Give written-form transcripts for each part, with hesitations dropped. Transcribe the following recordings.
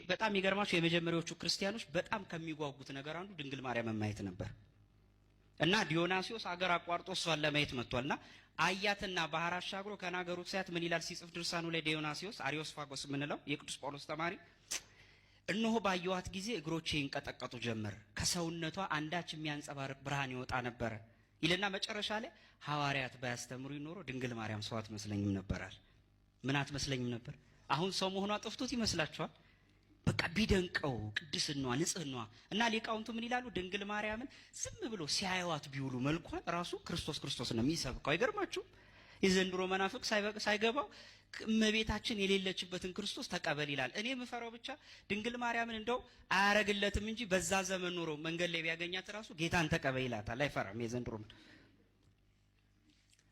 በጣም ይገርማችሁ የመጀመሪያዎቹ ክርስቲያኖች በጣም ከሚጓጉት ነገር አንዱ ድንግል ማርያም ማየት ነበር። እና ዲዮናሲዮስ አገር አቋርጦ እሷን ለማየት መጥቷልና አያትና ባህር አሻግሮ ከናገሩ ሲያት ምን ይላል ሲጽፍ ድርሳኑ ላይ ዲዮናሲዮስ አሪዮስፋጎስ ምንለው የቅዱስ ጳውሎስ ተማሪ እነሆ ባየዋት ጊዜ እግሮቼ ይንቀጠቀጡ ጀመር፣ ከሰውነቷ አንዳች የሚያንጸባርቅ ብርሃን ይወጣ ነበር ይልና መጨረሻ ላይ ሐዋርያት ባያስተምሩ ይኖሮ ድንግል ማርያም ሰው አትመስለኝም ነበራል። ምን አትመስለኝም ነበር? አሁን ሰው መሆኗ ጠፍቶት ይመስላችኋል? በቃ ቢደንቀው ቅድስናዋ ንጽህናዋ እና ሊቃውንቱ ምን ይላሉ? ድንግል ማርያምን ዝም ብሎ ሲያዩዋት ቢውሉ መልኳን ራሱ ክርስቶስ ክርስቶስ ነው የሚሰብከው። አይገርማችሁ? የዘንድሮ መናፍቅ ሳይገባው እመቤታችን የሌለችበትን ክርስቶስ ተቀበል ይላል። እኔ የምፈራው ብቻ ድንግል ማርያምን እንደው አያረግለትም እንጂ በዛ ዘመን ኖሮ መንገድ ላይ ቢያገኛት ራሱ ጌታን ተቀበል ይላታል። አይፈራም የዘንድሮ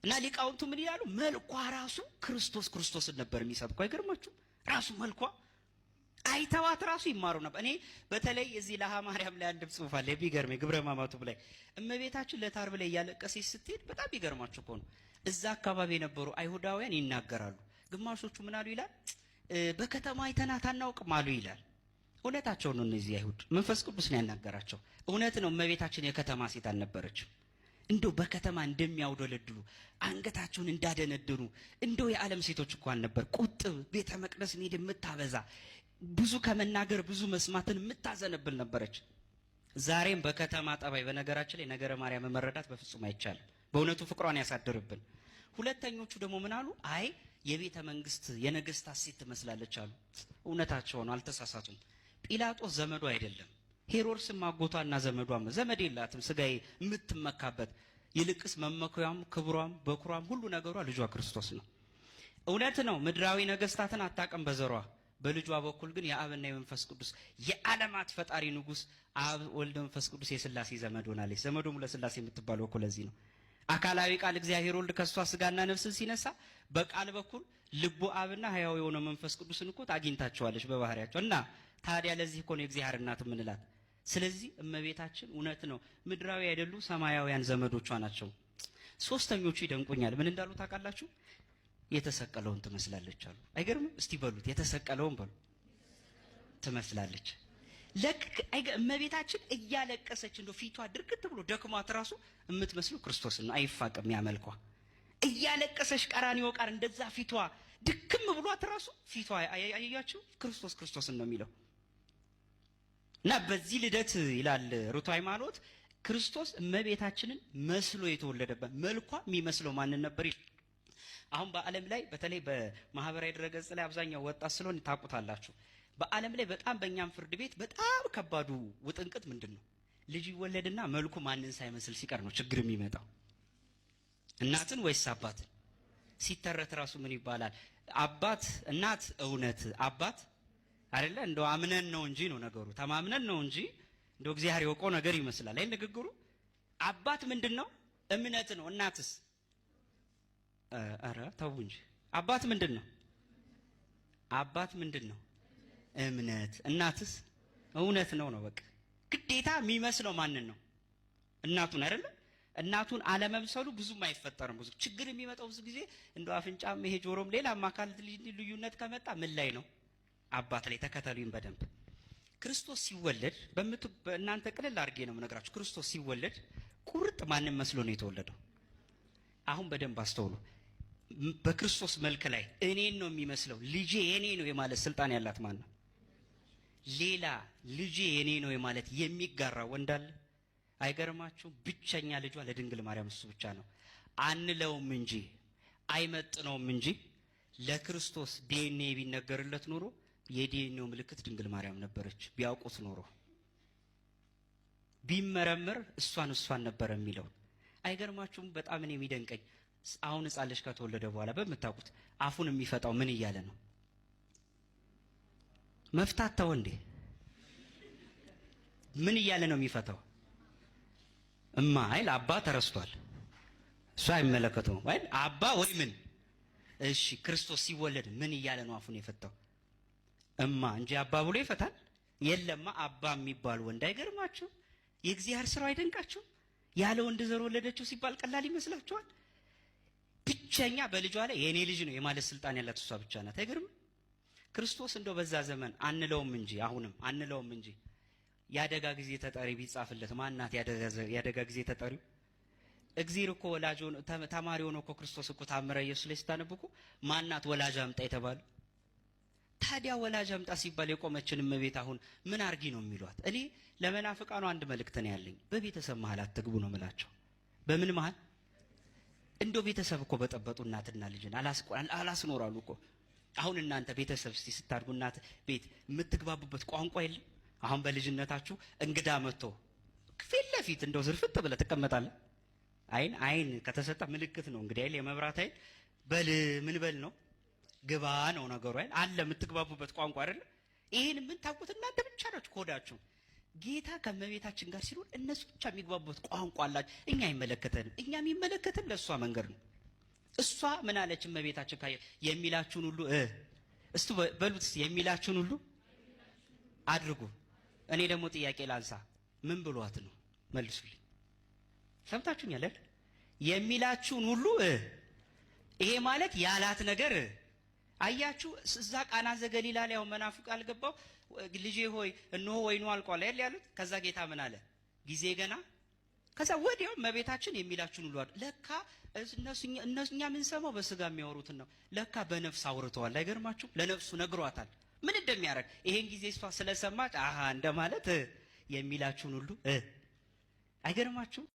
እና ሊቃውንቱ ምን ይላሉ? መልኳ ራሱ ክርስቶስ ክርስቶስን ነበር የሚሰብከው። አይገርማችሁ? ራሱ መልኳ አይተዋት ራሱ ይማሩ ነበር። እኔ በተለይ እዚህ ለሃ ማርያም ላይ አንድ ጽሑፍ አለ ቢገርመኝ፣ ግብረ ሕማማቱ ላይ እመቤታችን ለታርብ ላይ እያለቀሰች ስትሄድ በጣም ቢገርማችሁ እኮ ነው። እዛ አካባቢ የነበሩ አይሁዳውያን ይናገራሉ። ግማሾቹ ምን አሉ ይላል? በከተማ አይተናት አናውቅም አሉ ይላል። እውነታቸው ነው። እነዚህ አይሁድ መንፈስ ቅዱስ ነው ያናገራቸው። እውነት ነው። እመቤታችን የከተማ ሴት አልነበረችም። እንደው በከተማ እንደሚያውደለድሉ አንገታቸውን እንዳደነደኑ እንደው የዓለም ሴቶች እኮ አልነበር። ቁጥብ ቤተ መቅደስን ሄድ የምታበዛ ብዙ ከመናገር ብዙ መስማትን የምታዘነብል ነበረች። ዛሬም በከተማ ጠባይ በነገራችን ላይ ነገረ ማርያም መረዳት በፍጹም አይቻልም። በእውነቱ ፍቅሯን ያሳድርብን። ሁለተኞቹ ደግሞ ምን አሉ? አይ የቤተ መንግስት የነገስታት ሴት ትመስላለች አሉ። እውነታቸው ነው፣ አልተሳሳቱም። ጲላጦስ ዘመዱ አይደለም። ሄሮድስም አጎቷና ዘመዷም ዘመድ የላትም ስጋዬ የምትመካበት። ይልቅስ መመኩያም ክብሯም በኩሯም ሁሉ ነገሯ ልጇ ክርስቶስ ነው። እውነት ነው። ምድራዊ ነገስታትን አታውቅም በዘሯ። በልጇ በኩል ግን የአብና የመንፈስ ቅዱስ የዓለማት ፈጣሪ ንጉስ አብ ወልድ መንፈስ ቅዱስ የሥላሴ ዘመድ ሆናለች። ዘመዶም ለሥላሴ የምትባለው እኮ ለዚህ ነው። አካላዊ ቃል እግዚአብሔር ወልድ ከሷ ስጋና ነፍስን ሲነሳ በቃል በኩል ልቡ አብና ሕያው የሆነ መንፈስ ቅዱስን እኮ ታግኝታቸዋለች በባህሪያቸው። እና ታዲያ ለዚህ እኮ ነው የእግዚአብሔር እናት የምንላት። ስለዚህ እመቤታችን እውነት ነው ምድራዊ አይደሉ ሰማያውያን ዘመዶቿ ናቸው። ሶስተኞቹ ይደንቁኛል። ምን እንዳሉ ታውቃላችሁ? የተሰቀለውን ትመስላለች አሉ። አይገርምም? እስቲ በሉት የተሰቀለውን በሉ። ትመስላለች። እመቤታችን እያለቀሰች እንደው ፊቷ ድርግት ብሎ ደክሟት ራሱ የምትመስለው ክርስቶስን ነው። አይፋቅም ያመልኳ። እያለቀሰች ቀራንዮ ቃር እንደዛ ፊቷ ድክም ብሏት ራሱ ፊቷ አያያችሁ ክርስቶስ ክርስቶስን ነው የሚለው። እና በዚህ ልደት ይላል ሩት ሃይማኖት ክርስቶስ እመቤታችንን መስሎ የተወለደበት መልኳ የሚመስለው ማንን ነበር? አሁን በዓለም ላይ በተለይ በማህበራዊ ድረገጽ ላይ አብዛኛው ወጣት ስለሆነ ታውቁታላችሁ። በዓለም ላይ በጣም በእኛም ፍርድ ቤት በጣም ከባዱ ውጥንቅጥ ምንድን ነው? ልጅ ይወለድና መልኩ ማንን ሳይመስል ሲቀር ነው ችግር የሚመጣው። እናትን ወይስ አባትን? ሲተረት ራሱ ምን ይባላል? አባት እናት እውነት አባት አይደለ? እንደው አምነን ነው እንጂ ነው ነገሩ፣ ተማምነን ነው እንጂ እንደው እግዚአብሔር የወቀው ነገር ይመስላል። አይ ንግግሩ አባት ምንድነው? እምነት ነው። እናትስ? አረ ተው እንጂ አባት ምንድነው? አባት ምንድነው? እምነት። እናትስ? እውነት ነው ነው በቃ። ግዴታ የሚመስለው ማንን ነው? እናቱን አይደለ? እናቱን አለመምሰሉ ብዙም አይፈጠርም። ብዙ ችግር የሚመጣው ብዙ ጊዜ እንደው አፍንጫም ይሄ ጆሮም ሌላም አካል ልዩነት ከመጣ ምን ላይ ነው? አባት ላይ። ተከተሉኝ በደንብ። ክርስቶስ ሲወለድ በእናንተ ቅልል አድርጌ ነው የምነግራችሁ። ክርስቶስ ሲወለድ ቁርጥ ማንን መስሎ ነው የተወለደው? አሁን በደንብ አስተውሉ። በክርስቶስ መልክ ላይ እኔን ነው የሚመስለው ልጄ የኔ ነው የማለት ስልጣን ያላት ማን ነው? ሌላ ልጄ የኔ ነው የማለት የሚጋራ ወንድ አለ? አይገርማችሁ? ብቸኛ ልጇ ለድንግል ማርያም እሱ ብቻ ነው። አንለውም እንጂ አይመጥነውም እንጂ ለክርስቶስ ዲኤንኤ ቢነገርለት ኖሮ የዲኤንኤው ምልክት ድንግል ማርያም ነበረች። ቢያውቁት ኖሮ ቢመረምር እሷን ነበር የሚለው። አይገርማችሁም? በጣም እኔ የሚደንቀኝ አሁን ሕፃን ልጅ ከተወለደ በኋላ በምታውቁት አፉን የሚፈታው ምን እያለ ነው? መፍታት ተው እንዴ! ምን እያለ ነው የሚፈታው? እማ አይል አባ ተረስቷል። እሱ አይመለከተውም አይል አባ ወይ ምን? እሺ ክርስቶስ ሲወለድ ምን እያለ ነው አፉን የፈታው? እማ እንጂ አባ ብሎ ይፈታል? የለማ አባ የሚባል ወንድ። አይገርማችሁ? የእግዚአብሔር ስራው አይደንቃችሁ? ያለ ወንድ ዘር ወለደችው ሲባል ቀላል ይመስላችኋል? ብቸኛ በልጇ ላይ የኔ ልጅ ነው የማለት ስልጣን ያላት እሷ ብቻ ናት። አይገርም? ክርስቶስ እንደው በዛ ዘመን አንለውም እንጂ አሁንም አንለውም እንጂ ያደጋ ጊዜ ተጠሪ ቢጻፍለት ማናት ያደጋ ጊዜ ተጠሪው? እግዚአብሔር እኮ ወላጅ ሆኖ ተማሪ ሆኖ እኮ ክርስቶስ እኮ ታምረ ኢየሱስ ላይ ስታነብኩ ማናት ወላጅ አምጣ የተባለ? ታዲያ ወላጅ አምጣ ሲባል የቆመችን እመቤት አሁን ምን አርጊ ነው የሚሏት? እኔ ለመናፍቃኑ አንድ መልእክት ነው ያለኝ። በቤተሰብ መሃል አትግቡ ነው የምላቸው። በምን መሃል? እንደው ቤተሰብ እኮ በጠበጡ እናትና ልጅን አላስኖራሉ እኮ። አሁን እናንተ ቤተሰብ እስቲ ስታድጉ እናት ቤት የምትግባቡበት ቋንቋ የለም? አሁን በልጅነታችሁ እንግዳ መጥቶ ፊት ለፊት እንደው ዝርፍት ብለህ ትቀመጣለህ። አይን ከተሰጠ ምልክት ነው እንግዲህ አይደል? የመብራት አይን በል ምን በል ነው ግባ ነው ነገሩ አይደል? አለ የምትግባቡበት ቋንቋ አይደል? ይሄን ምን ታውቁት እናንተ ብቻ ናችሁ ኮዳችሁ። ጌታ ከመቤታችን ጋር ሲሆን እነሱ ብቻ የሚግባቡበት ቋንቋ አላችሁ። እኛ አይመለከተንም። እኛ የሚመለከተን ለእሷ መንገድ ነው። እሷ ምን አለች እመቤታችን? የሚላችሁን ሁሉ እስቱ በሉት የሚላችሁን ሁሉ አድርጉ። እኔ ደግሞ ጥያቄ ላንሳ። ምን ብሏት ነው? መልሱልኝ። ሰምታችሁኛል አይደል? የሚላችሁን ሁሉ ይሄ ማለት ያላት ነገር አያችሁ። እዛ ቃና ዘገሊላ ላይ አሁን መናፍቅ አልገባው ልጄ ሆይ እነሆ ወይኑ አልቋል አይደል ያሉት። ከዛ ጌታ ምን አለ? ጊዜ ገና። ከዛ ወዲያው እመቤታችን የሚላችሁን ሁሉ ለካ እኛ ምን ሰማው በስጋ የሚያወሩትን ነው። ለካ በነፍስ አውርተዋል። አይገርማችሁ? ለነፍሱ ነግሯታል ምን እንደሚያደርግ። ይሄን ጊዜ እሷ ስለሰማች አሃ እንደማለት የሚላችሁን ሁሉ አይገርማችሁ?